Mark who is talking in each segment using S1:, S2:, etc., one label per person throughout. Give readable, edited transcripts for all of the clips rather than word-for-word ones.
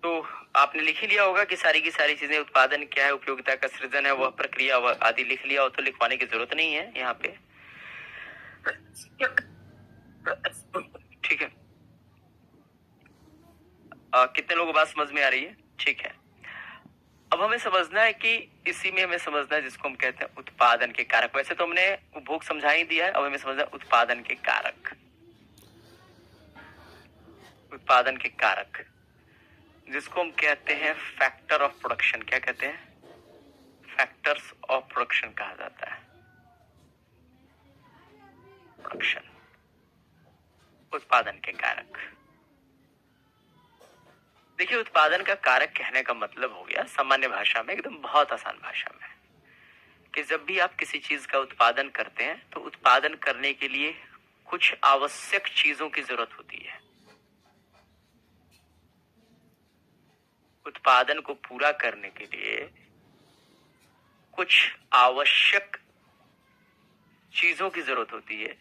S1: तो आपने लिख ही लिया होगा कि सारी की सारी चीजें, उत्पादन क्या है, उपयोगिता का सृजन है, वह प्रक्रिया, वह आदि लिख लिया हो तो लिखवाने की जरूरत नहीं है यहाँ पे। ठीक है। कितने लोगों को बात समझ में आ रही है? ठीक है। अब हमें समझना है कि इसी में हमें समझना है जिसको हम कहते हैं उत्पादन के कारक। वैसे तो हमने उपभोग समझा ही दिया है, अब हमें समझना है उत्पादन के कारक। उत्पादन के कारक जिसको हम कहते हैं फैक्टर ऑफ प्रोडक्शन। क्या कहते हैं? फैक्टर्स ऑफ प्रोडक्शन कहा जाता है। प्रोडक्शन, उत्पादन के कारक। देखिए, उत्पादन का कारक कहने का मतलब हो गया सामान्य भाषा में, एकदम बहुत आसान भाषा में, कि जब भी आप किसी चीज का उत्पादन करते हैं तो उत्पादन करने के लिए कुछ आवश्यक चीजों की जरूरत होती है। उत्पादन को पूरा करने के लिए कुछ आवश्यक चीजों की जरूरत होती है,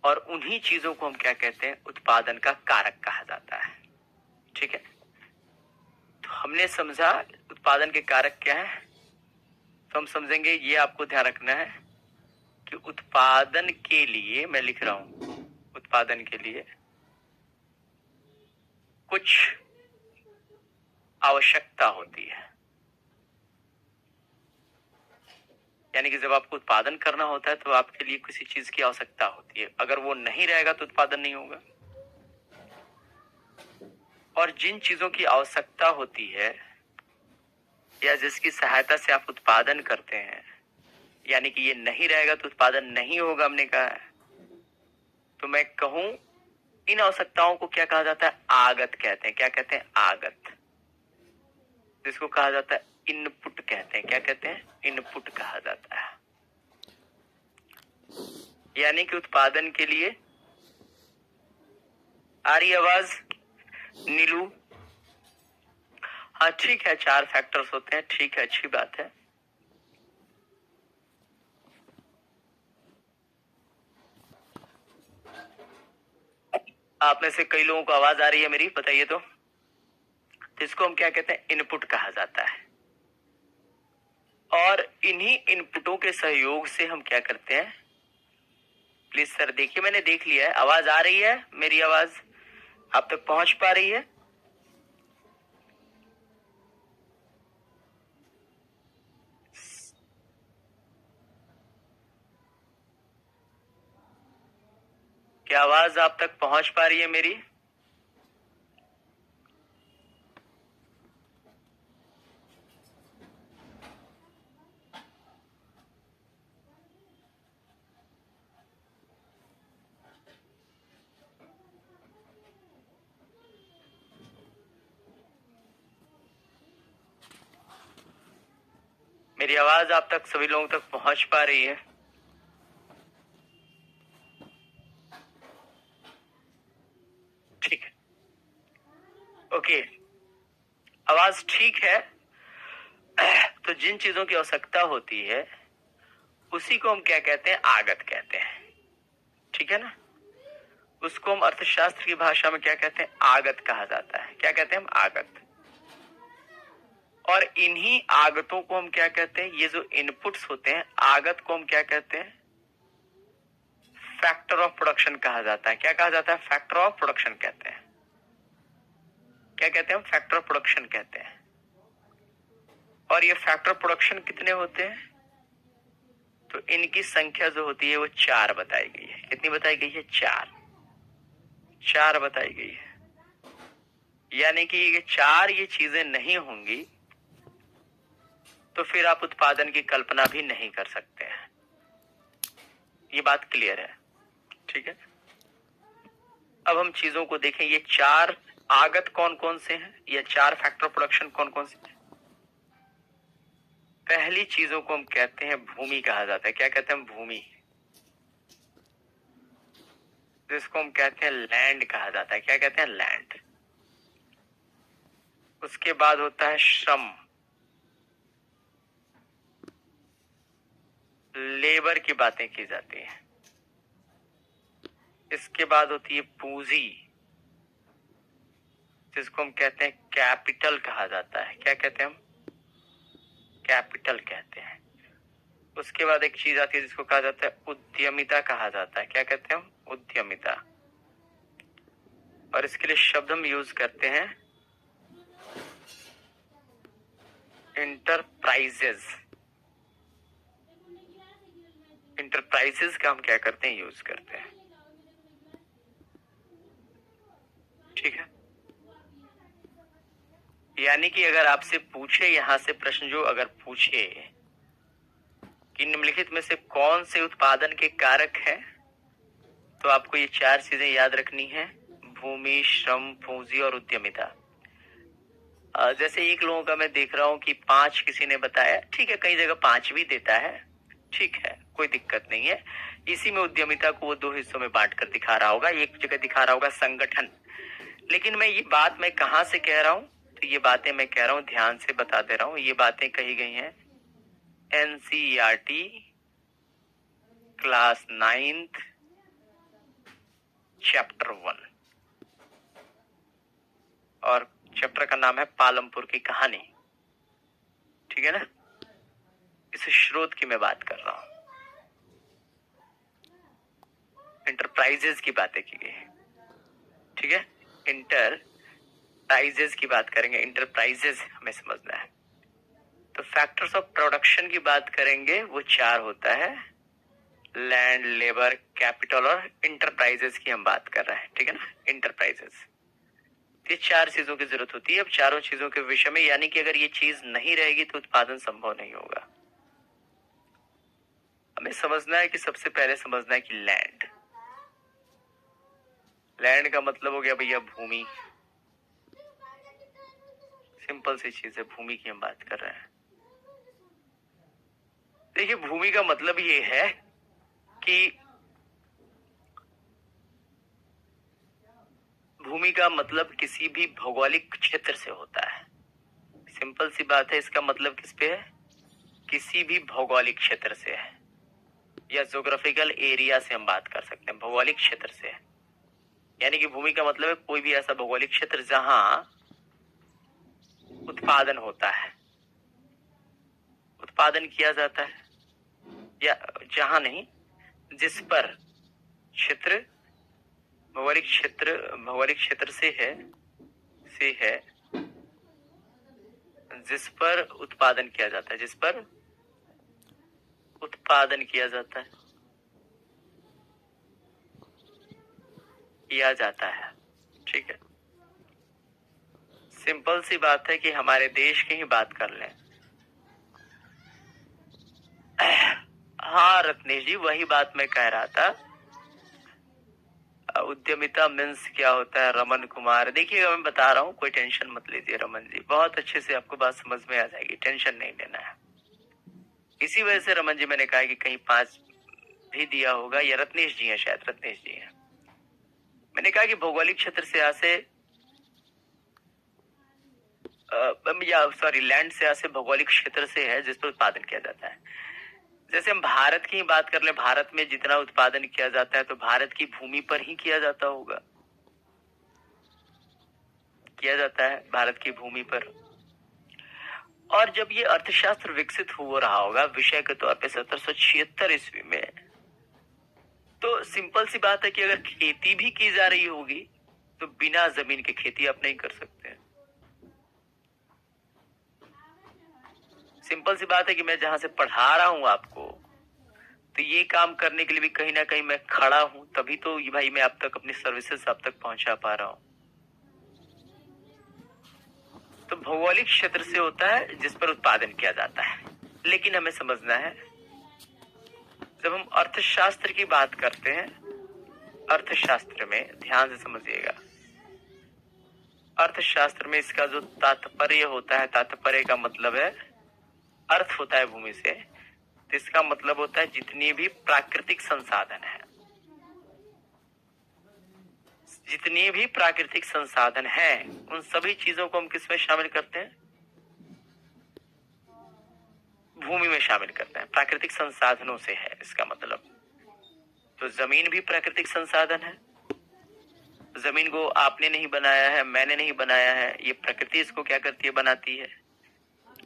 S1: और उन्हीं चीजों को हम क्या कहते हैं? उत्पादन का कारक कहा जाता है। ठीक है। तो हमने समझा उत्पादन के कारक क्या है, तो हम समझेंगे, ये आपको ध्यान रखना है कि उत्पादन के लिए, मैं लिख रहा हूं, उत्पादन के लिए कुछ आवश्यकता होती है। यानी कि जब आपको उत्पादन करना होता है तो आपके लिए किसी चीज की आवश्यकता होती है, अगर वो नहीं रहेगा तो उत्पादन नहीं होगा। और जिन चीजों की आवश्यकता होती है या जिसकी सहायता से आप उत्पादन करते हैं, यानी कि ये नहीं रहेगा तो उत्पादन नहीं होगा, हमने कहा है, तो मैं कहूं इन आवश्यकताओं को क्या कहा जाता है? आगत कहते हैं। क्या कहते हैं? आगत। जिसको कहा जाता है इनपुट कहते हैं। क्या कहते हैं? इनपुट कहा जाता है। यानी कि उत्पादन के लिए, आ रही आवाज नीलू? हाँ ठीक है, 4 फैक्टर्स होते हैं, ठीक है, अच्छी बात है। आप में से कई लोगों को आवाज आ रही है मेरी, बताइए तो इसको हम क्या कहते हैं? इनपुट कहा जाता है। और इन्हीं इनपुटों के सहयोग से हम क्या करते हैं? प्लीज सर देखिए, मैंने देख लिया है, आवाज आ रही है, मेरी आवाज आप तक पहुंच पा रही है? क्या आवाज आप तक पहुंच पा रही है मेरी? मेरी आवाज आप तक, सभी लोगों तक पहुंच पा रही है? ठीक है, ओके, आवाज ठीक है। तो जिन चीजों की आवश्यकता होती है उसी को हम क्या कहते हैं? आगत कहते हैं। ठीक है ना? उसको हम अर्थशास्त्र की भाषा में क्या कहते हैं? आगत कहा जाता है। क्या कहते हैं हम? आगत। और इन्हीं आगतों को हम क्या कहते हैं? ये जो इनपुट्स होते हैं, आगत को हम क्या कहते हैं? फैक्टर ऑफ प्रोडक्शन कहा जाता है। क्या कहा जाता है? फैक्टर ऑफ प्रोडक्शन कहते हैं। क्या कहते हैं हम? फैक्टर ऑफ प्रोडक्शन कहते हैं। और ये फैक्टर प्रोडक्शन कितने होते हैं? तो इनकी संख्या जो होती है वो 4 बताई गई है। कितनी बताई गई है? 4। 4 बताई गई है। यानी कि ये 4 ये चीजें नहीं होंगी तो फिर आप उत्पादन की कल्पना भी नहीं कर सकते हैं। ये बात क्लियर है? ठीक है। अब हम चीजों को देखें, ये 4 आगत कौन कौन से हैं? ये 4 फैक्टर प्रोडक्शन कौन कौन से हैं? पहली चीजों को हम कहते हैं भूमि कहा जाता है। क्या कहते हैं हम? भूमि। जिसको हम कहते हैं लैंड कहा जाता है। क्या कहते हैं? लैंड। उसके बाद होता है श्रम, लेबर की बातें की जाती हैं। इसके बाद होती है पूंजी, जिसको हम कहते हैं कैपिटल कहा जाता है। क्या कहते हैं हम? कैपिटल कहते हैं। उसके बाद एक चीज आती है जिसको कहा जाता है उद्यमिता कहा जाता है। क्या कहते हैं हम? उद्यमिता। और इसके लिए शब्द हम यूज करते हैं इंटरप्राइजेज। इंटरप्राइजेज का हम क्या करते हैं? यूज करते हैं। ठीक है, यानी कि अगर आपसे पूछे यहां से प्रश्न, जो अगर पूछे कि निम्नलिखित में से कौन से उत्पादन के कारक है, तो आपको ये 4 चीजें याद रखनी है: भूमि, श्रम, पूंजी और उद्यमिता। जैसे एक लोगों का मैं देख रहा हूं कि 5 किसी ने बताया, ठीक है, कई जगह 5 भी देता है, ठीक है, कोई दिक्कत नहीं है। इसी में उद्यमिता को वो 2 हिस्सों में बांट कर दिखा रहा होगा। एक जगह दिखा रहा होगा संगठन। लेकिन मैं ये बात मैं कहां से कह रहा हूं? तो ये बातें मैं कह रहा हूं, ध्यान से बता दे रहा हूं, ये बातें कही गई हैं एनसीईआरटी क्लास 9th चैप्टर 1, और चैप्टर का नाम है पालमपुर की कहानी। ठीक है ना? इस स्रोत की मैं बात कर रहा हूं। इंटरप्राइजेज की बातें की गई। ठीक है, इंटरप्राइजेज की बात करेंगे। इंटरप्राइजेज हमें समझना है। तो फैक्टर्स ऑफ प्रोडक्शन की बात करेंगे, वो 4 होता है: लैंड, लेबर, कैपिटल और इंटरप्राइजेज की हम बात कर रहे हैं। ठीक है ना? इंटरप्राइजेज, ये 4 चीजों की जरूरत होती है। अब चारों चीजों के विषय में, यानी कि अगर ये चीज नहीं रहेगी तो उत्पादन संभव नहीं होगा। हमें समझना है कि सबसे पहले समझना है कि लैंड। लैंड का मतलब हो गया भैया भूमि। सिंपल सी चीज है, भूमि की हम बात कर रहे हैं। देखिए, भूमि का मतलब ये है कि भूमि का मतलब किसी भी भौगोलिक क्षेत्र से होता है। सिंपल सी बात है, इसका मतलब किस पे है? किसी भी भौगोलिक क्षेत्र से है, या ज्योग्राफिकल एरिया से हम बात कर सकते हैं, भौगोलिक क्षेत्र से है। यानी कि भूमि का मतलब है कोई भी ऐसा भौगोलिक क्षेत्र जहां उत्पादन होता है, उत्पादन किया जाता है, या जहां नहीं, जिस पर क्षेत्र भौगोलिक क्षेत्र से है जिस पर उत्पादन किया जाता है, जिस पर उत्पादन किया जाता है। ठीक है, सिंपल सी बात है कि हमारे देश की ही बात कर लें। हाँ रत्नेश जी, वही बात मैं कह रहा था। उद्यमिता मीन्स क्या होता है? रमन कुमार, देखिएगा मैं बता रहा हूँ, कोई टेंशन मत लीजिए रमन जी, बहुत अच्छे से आपको बात समझ में आ जाएगी, टेंशन नहीं लेना है। इसी वजह से रमन जी मैंने कहा कि कहीं 5 भी दिया होगा, या रत्नेश जी हैं, शायद रत्नेश जी हैं। मैंने कहा कि भौगोलिक क्षेत्र से लैंड से भौगोलिक क्षेत्र से है जिस पर उत्पादन किया जाता है। जैसे हम भारत की ही बात कर ले, भारत में जितना उत्पादन किया जाता है तो भारत की भूमि पर ही किया जाता होगा, किया जाता है भारत की भूमि पर। और जब ये अर्थशास्त्र विकसित हो रहा होगा विषय के तौर पे 1776 ईस्वी में, तो सिंपल सी बात है कि अगर खेती भी की जा रही होगी तो बिना जमीन के खेती आप नहीं कर सकते। सिंपल सी बात है कि मैं जहां से पढ़ा रहा हूं आपको, तो ये काम करने के लिए भी कहीं ना कहीं मैं खड़ा हूं, तभी तो ये भाई मैं आप तक अपनी सर्विसेज आप तक पहुंचा पा रहा हूं। तो भौगोलिक क्षेत्र से होता है जिस पर उत्पादन किया जाता है। लेकिन हमें समझना है, जब हम अर्थशास्त्र की बात करते हैं, अर्थशास्त्र में ध्यान से समझिएगा, अर्थशास्त्र में इसका जो तात्पर्य होता है, तात्पर्य का मतलब है, अर्थ होता है भूमि से, तो इसका मतलब होता है जितनी भी प्राकृतिक संसाधन है, जितनी भी प्राकृतिक संसाधन है, उन सभी चीजों को हम किसमें शामिल करते हैं? भूमि में शामिल करते हैं। प्राकृतिक संसाधनों से है इसका मतलब। तो जमीन भी प्राकृतिक संसाधन है, जमीन को आपने नहीं बनाया है, मैंने नहीं बनाया है, ये प्रकृति इसको क्या करती है, बनाती है।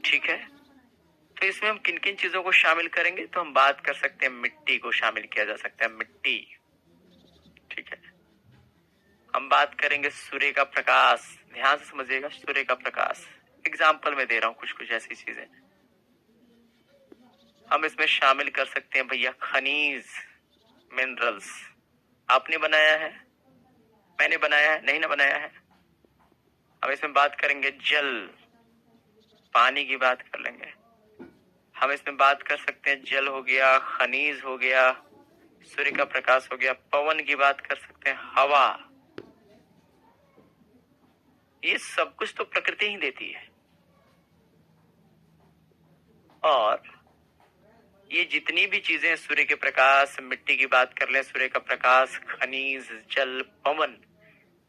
S1: ठीक है, तो इसमें हम किन किन चीजों को शामिल करेंगे, तो हम बात कर सकते हैं मिट्टी को शामिल किया जा सकता है, मिट्टी। ठीक है, हम बात करेंगे सूर्य का प्रकाश, ध्यान से समझिएगा, सूर्य का प्रकाश एग्जाम्पल में दे रहा हूं कुछ कुछ ऐसी चीजें। हम इसमें शामिल कर सकते हैं भैया खनिज, मिनरल्स। आपने बनाया है, मैंने बनाया है, नहीं ना बनाया है। हम इसमें बात करेंगे जल, पानी की बात कर लेंगे। हम इसमें बात कर सकते हैं जल हो गया, खनिज हो गया, सूर्य का प्रकाश हो गया, पवन की बात कर सकते हैं, हवा। ये सब कुछ तो प्रकृति ही देती है। और ये जितनी भी चीजें, सूर्य के प्रकाश, मिट्टी की बात कर ले, सूर्य का प्रकाश, खनिज, जल, पवन,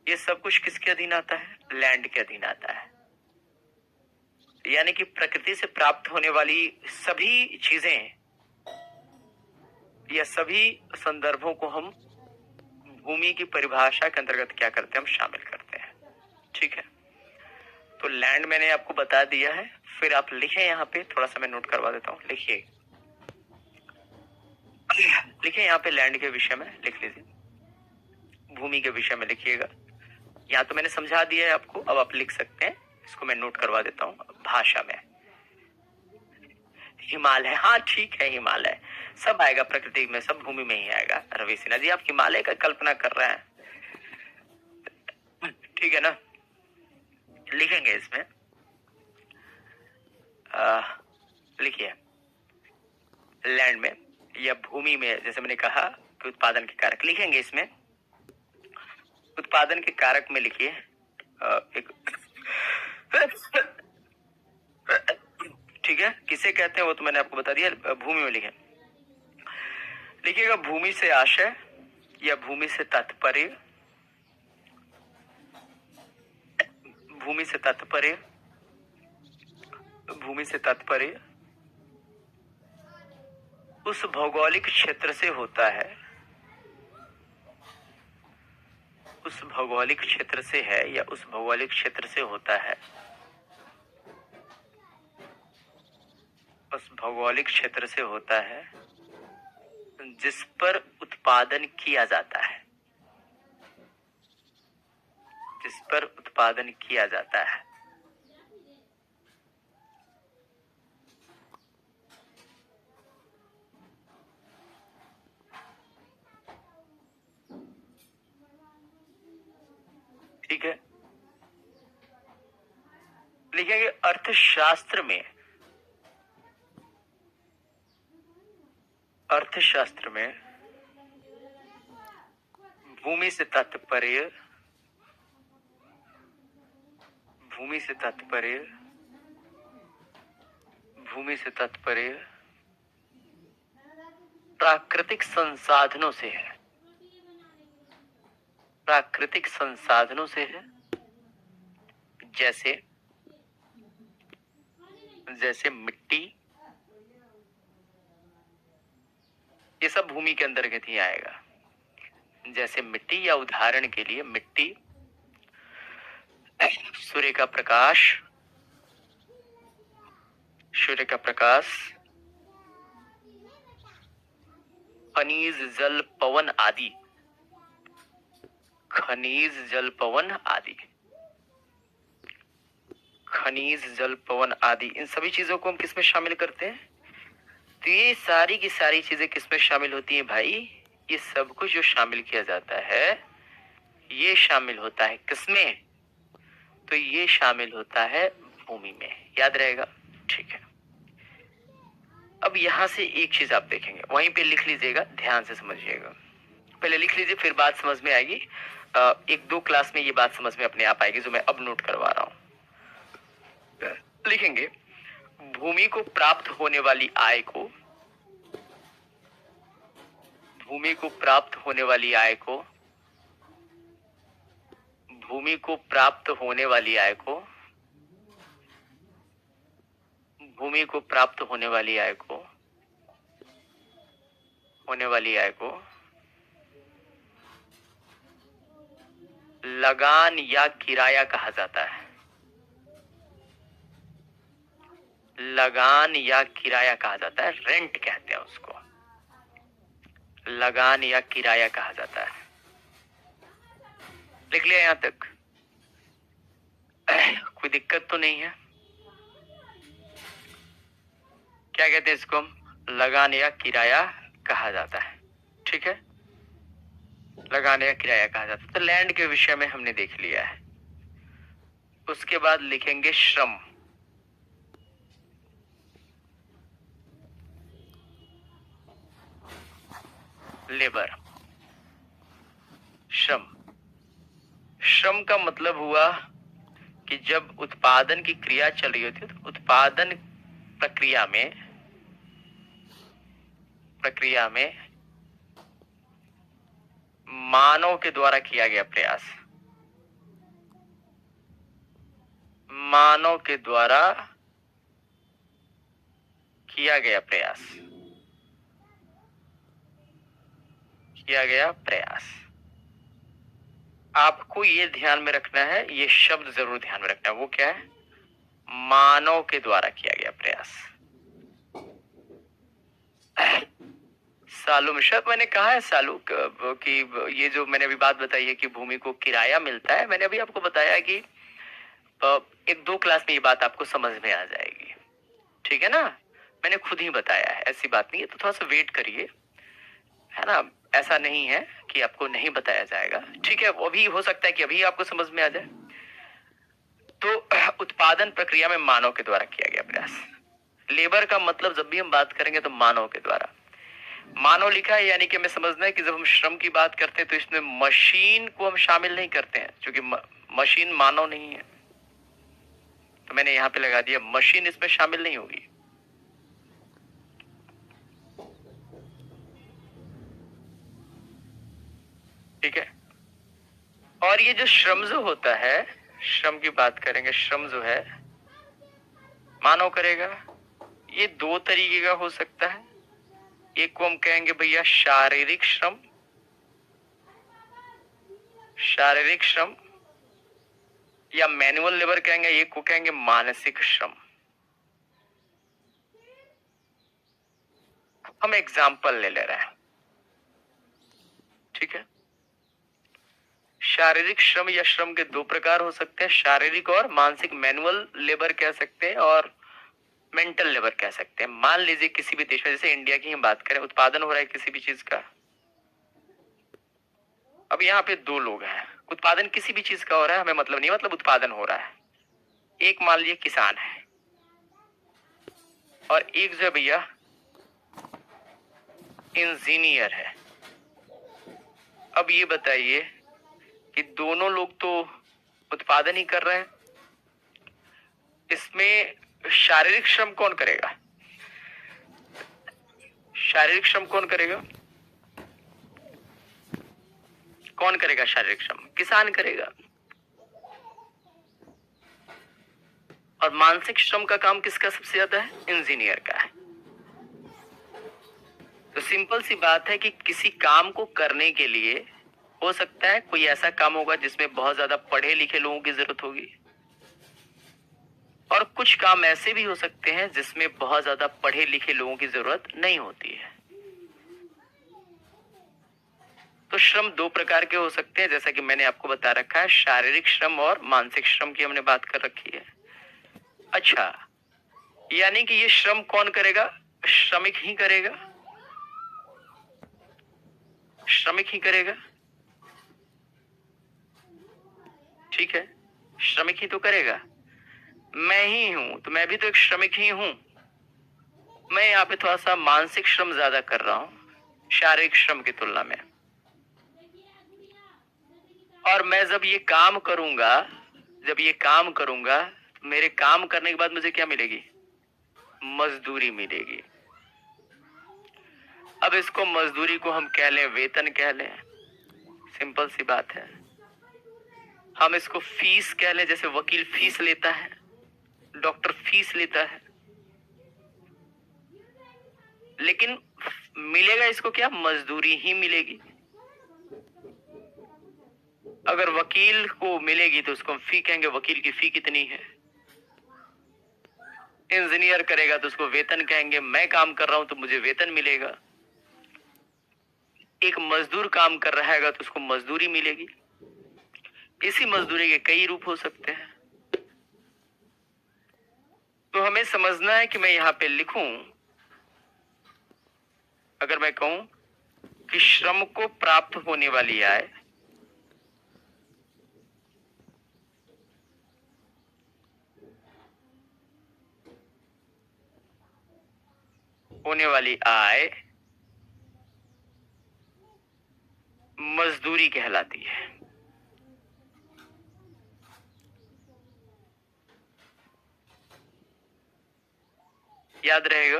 S1: ये सब कुछ किसके अधीन आता है, लैंड के अधीन आता है। यानी कि प्रकृति से प्राप्त होने वाली सभी चीजें या सभी संदर्भों को हम भूमि की परिभाषा के अंतर्गत क्या करते हैं, हम शामिल करते हैं। ठीक है, तो लैंड मैंने आपको बता दिया है। फिर आप लिखें, यहाँ पे थोड़ा सा मैं नोट करवा देता हूँ, लिखिए लिखिए यहाँ पे लैंड के विषय में लिख लीजिए, भूमि के विषय में लिखिएगा। यहाँ तो मैंने समझा दिया है आपको, अब आप लिख सकते हैं, इसको मैं नोट करवा देता हूँ भाषा में। हिमालय, हाँ ठीक है, हिमालय सब आएगा, प्रकृति में सब भूमि में ही आएगा। रवि सिन्हा जी, आप हिमालय का कल्पना कर रहे हैं, ठीक है ना। लिखेंगे इसमें, लिखिए लैंड में या भूमि में, जैसे मैंने कहा कि उत्पादन के कारक लिखेंगे इसमें। उत्पादन के कारक में लिखिए एक ठीक है, किसे कहते हैं वो तो मैंने आपको बता दिया, भूमि में लिखे। लिखिएगा भूमि से आशय या भूमि से तात्पर्य, भूमि से तात्पर्य, भूमि से तात्पर्य उस भौगोलिक क्षेत्र से होता है, उस भौगोलिक क्षेत्र से है या उस भौगोलिक क्षेत्र से होता है, उस भौगोलिक क्षेत्र से होता है जिस पर उत्पादन किया जाता है, जिस पर उत्पादन किया जाता है। ठीक है, लिखेंगे अर्थशास्त्र में, अर्थशास्त्र में भूमि से तात्पर्य, भूमि से तात्पर्य, भूमि से तात्पर्य प्राकृतिक संसाधनों से है, प्राकृतिक संसाधनों से है। जैसे जैसे मिट्टी, ये सब भूमि के अंतर्गत ही आएगा। जैसे मिट्टी, या उदाहरण के लिए मिट्टी, सूर्य का प्रकाश, सूर्य का प्रकाश, खनिज, जल, पवन आदि, खनिज, जल, पवन आदि, खनिज, जल, पवन आदि, इन सभी चीजों को हम किसमें शामिल करते हैं, तो ये सारी की सारी चीजें किसमें शामिल होती हैं भाई, ये सब कुछ जो शामिल किया जाता है, ये शामिल होता है किसमें, तो ये शामिल होता है भूमि में, याद रहेगा। ठीक है, अब यहां से एक चीज आप देखेंगे, वहीं पे लिख लीजिएगा, ध्यान से समझिएगा, पहले लिख लीजिए फिर बात समझ में आएगी। एक दो क्लास में ये बात समझ में अपने आप आएगी जो मैं अब नोट करवा रहा हूं। लिखेंगे भूमि को प्राप्त होने वाली आय को, भूमि को प्राप्त होने वाली आय को, भूमि को प्राप्त होने वाली आय को, भूमि को प्राप्त होने वाली आय को, होने वाली आय को लगान या किराया कहा जाता है। लगान या किराया कहा जाता है, रेंट कहते हैं उसको, लगान या किराया कहा जाता है। लिख लिया यहां तक? कोई दिक्कत तो नहीं है? क्या कहते हैं इसको? लगान या किराया कहा जाता है। ठीक है, लगान या किराया कहा जाता है। तो लैंड के विषय में हमने देख लिया है। उसके बाद लिखेंगे श्रम। लेबर, श्रम। श्रम का मतलब हुआ कि जब उत्पादन की क्रिया चल रही होती है तो उत्पादन प्रक्रिया में मानव के द्वारा किया गया प्रयास, मानव के द्वारा किया गया प्रयास, किया गया प्रयास। आपको ये ध्यान में रखना है, ये शब्द जरूर ध्यान में रखना है। वो क्या है? मानव के द्वारा किया गया प्रयास। सालू में शायद मैंने कहा है सालू कि ये जो मैंने अभी बात बताई है कि भूमि को किराया मिलता है, मैंने अभी आपको बताया है कि एक दो क्लास में ये बात आपको समझ में आ जाएगी। ठीक है ना? मैंने खुद ही बताया है, ऐसी बात नहीं है। तो थोड़ा सा वेट करिए, है ना? ऐसा नहीं है कि आपको नहीं बताया जाएगा। ठीक है, वो भी हो सकता है कि अभी आपको समझ में आ जाए। तो उत्पादन प्रक्रिया में मानव के द्वारा किया गया प्रयास। लेबर का मतलब जब भी हम बात करेंगे तो मानव के द्वारा। मानव लिखा है, यानी कि हमें समझना है कि जब हम श्रम की बात करते हैं तो इसमें मशीन को हम शामिल नहीं करते हैं, क्योंकि मशीन मानव नहीं है। तो मैंने यहां पे लगा दिया मशीन इसमें शामिल नहीं होगी। ठीक है, और ये जो श्रम जो होता है, श्रम की बात करेंगे, श्रम जो है मानव करेगा। ये दो तरीके का हो सकता है। एक को हम कहेंगे भैया शारीरिक श्रम, शारीरिक श्रम, या मैनुअल लेबर कहेंगे। एक को कहेंगे मानसिक श्रम। हम एग्जाम्पल ले ले रहे हैं। ठीक है, शारीरिक श्रम या श्रम के दो प्रकार हो सकते हैं, शारीरिक और मानसिक। मैनुअल लेबर कह सकते हैं और मेंटल लेबर कह सकते हैं। मान लीजिए किसी भी देश में, जैसे इंडिया की हम बात करें, उत्पादन हो रहा है किसी भी चीज का। अब यहाँ पे दो लोग हैं, उत्पादन किसी भी चीज का हो रहा है, हमें मतलब नहीं, मतलब उत्पादन हो रहा है। एक मान लीजिए किसान है और एक जो है भैया इंजीनियर है। अब ये बताइए कि दोनों लोग तो उत्पादन ही कर रहे हैं, इसमें शारीरिक श्रम कौन करेगा? शारीरिक श्रम कौन करेगा? कौन करेगा शारीरिक श्रम? किसान करेगा। और मानसिक श्रम का काम किसका सबसे ज्यादा है? इंजीनियर का है। तो सिंपल सी बात है कि किसी काम को करने के लिए हो सकता है कोई ऐसा काम होगा जिसमें बहुत ज्यादा पढ़े लिखे लोगों की जरूरत होगी, और कुछ काम ऐसे भी हो सकते हैं जिसमें बहुत ज्यादा पढ़े लिखे लोगों की जरूरत नहीं होती है। तो श्रम दो प्रकार के हो सकते हैं, जैसा कि मैंने आपको बता रखा है, शारीरिक श्रम और मानसिक श्रम की हमने बात कर रखी है। अच्छा, यानी कि ये श्रम कौन करेगा? श्रमिक ही करेगा, श्रमिक ही करेगा। ठीक है, श्रमिक ही तो करेगा। मैं ही हूं तो मैं भी तो एक श्रमिक ही हूं। मैं यहाँ पे थोड़ा सा मानसिक श्रम ज्यादा कर रहा हूं शारीरिक श्रम की तुलना में। और मैं जब ये काम करूंगा, जब ये काम करूंगा, मेरे काम करने के बाद मुझे क्या मिलेगी? मजदूरी मिलेगी। अब इसको मजदूरी को हम कह लें वेतन कह लें, सिंपल सी बात है। हम इसको फीस कह लें, जैसे वकील फीस लेता है, डॉक्टर फीस लेता है। लेकिन मिलेगा इसको क्या? मजदूरी ही मिलेगी। अगर वकील को मिलेगी तो उसको हम फी कहेंगे, वकील की फी कितनी है। इंजीनियर करेगा तो उसको वेतन कहेंगे, मैं काम कर रहा हूं तो मुझे वेतन मिलेगा। एक मजदूर काम कर रहा है तो उसको मजदूरी मिलेगी। इसी मजदूरी के कई रूप हो सकते हैं। तो हमें समझना है कि मैं यहां पे लिखूं, अगर मैं कहूं कि श्रम को प्राप्त होने वाली आय मजदूरी कहलाती है। याद रहेगा?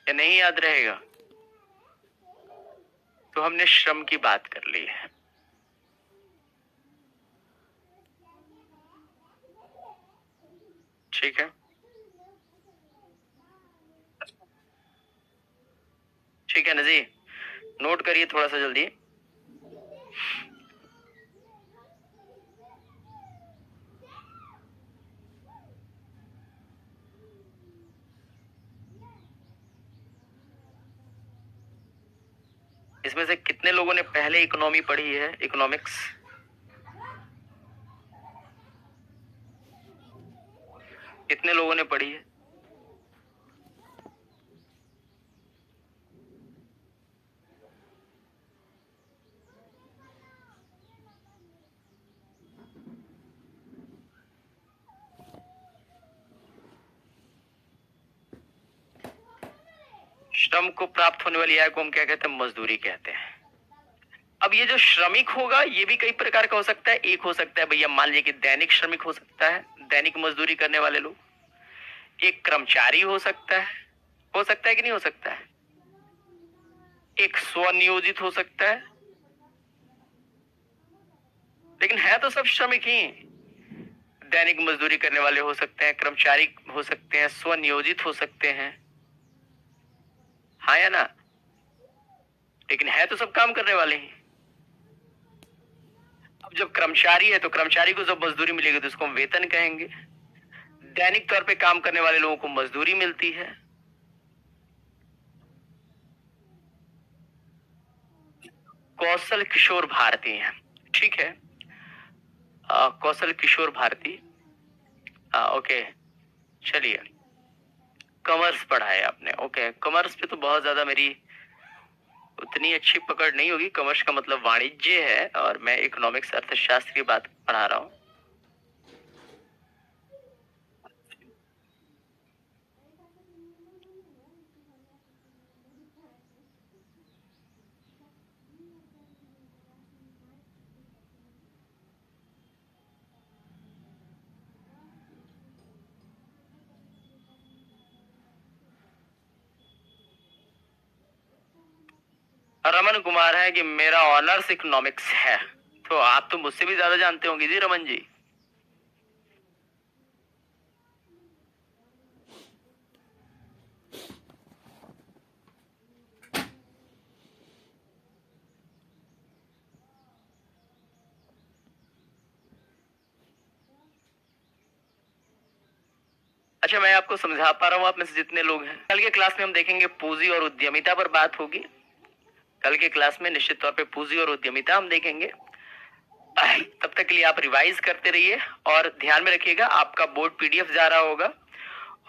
S1: या नहीं याद रहेगा? तो हमने श्रम की बात कर ली है। ठीक है, ठीक है ना जी? नोट करिए थोड़ा सा जल्दी। इसमें से कितने लोगों ने पहले इकोनॉमी पढ़ी है, इकोनॉमिक्स? कितने लोगों ने पढ़ी है? श्रम को प्राप्त होने वाली आय को हम क्या कहते हैं? मजदूरी कहते हैं। अब ये जो श्रमिक होगा ये भी कई प्रकार का हो सकता है। एक हो सकता है भैया, मान लीजिए कि दैनिक श्रमिक हो सकता है, दैनिक मजदूरी करने वाले लोग। एक कर्मचारी हो सकता है कि नहीं हो सकता है? एक स्वनियोजित हो सकता है। लेकिन है तो सब श्रमिक ही। दैनिक मजदूरी करने वाले हो सकते हैं, कर्मचारी हो सकते हैं, स्वनियोजित हो सकते हैं, हाँ या ना? लेकिन है तो सब काम करने वाले ही। अब जब कर्मचारी है तो कर्मचारी को जब मजदूरी मिलेगी तो उसको हम वेतन कहेंगे। दैनिक तौर पे काम करने वाले लोगों को मजदूरी मिलती है। कौशल किशोर भारती हैं, ठीक है। कौशल किशोर भारती, ओके। चलिए, कॉमर्स पढ़ा है आपने, ओके। कॉमर्स पे तो बहुत ज्यादा मेरी उतनी अच्छी पकड़ नहीं होगी। कॉमर्स का मतलब वाणिज्य है और मैं इकोनॉमिक्स अर्थशास्त्र की बात पढ़ा रहा हूँ। रमन कुमार है कि मेरा ऑनर्स इकोनॉमिक्स है। तो आप तो मुझसे भी ज्यादा जानते होंगे जी रमन जी। अच्छा, मैं आपको समझा पा रहा हूँ आप में से जितने लोग हैं? कल के क्लास में हम देखेंगे पूंजी और उद्यमिता पर बात होगी। कल के क्लास में निश्चित तौर पे पूंजी और उद्यमिता हम देखेंगे। तब तक के लिए आप रिवाइज करते रहिए और ध्यान में रखिएगा आपका बोर्ड पीडीएफ जा रहा होगा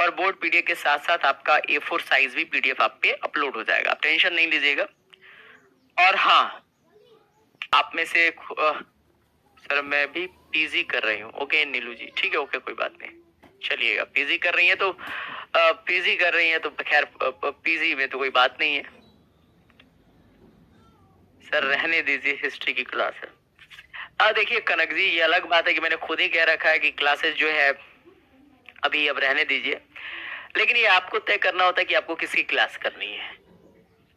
S1: और बोर्ड पीडीएफ के साथ साथ आपका A4 साइज भी पीडीएफ आप पे अपलोड हो जाएगा। आप टेंशन नहीं लीजिएगा। और हाँ, आप में से सर मैं भी पीजी कर रही हूँ, ओके नीलू जी, ठीक है, ओके, कोई बात नहीं। चलिएगा, पीजी कर रही है तो खैर पीजी में तो कोई बात नहीं है सर, रहने दीजिए, हिस्ट्री की क्लास है। देखिए कनक जी, ये अलग बात है कि मैंने खुद ही कह रखा है कि क्लासेस जो है अभी अब रहने दीजिए, लेकिन ये आपको तय करना होता है कि आपको किसकी क्लास करनी है,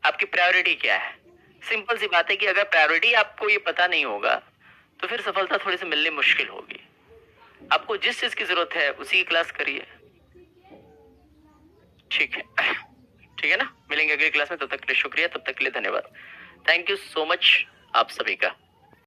S1: आपकी प्रायोरिटी क्या है। सिंपल सी बात है कि अगर प्रायोरिटी आपको ये पता नहीं होगा तो फिर सफलता थोड़ी सी मिलनी मुश्किल होगी। आपको जिस चीज की जरूरत है उसी की क्लास करिए, ठीक है। ठीक है ना, मिलेंगे अगली क्लास में, तब तक के लिए शुक्रिया, तब तक के लिए धन्यवाद। थैंक यू सो मच आप सभी का।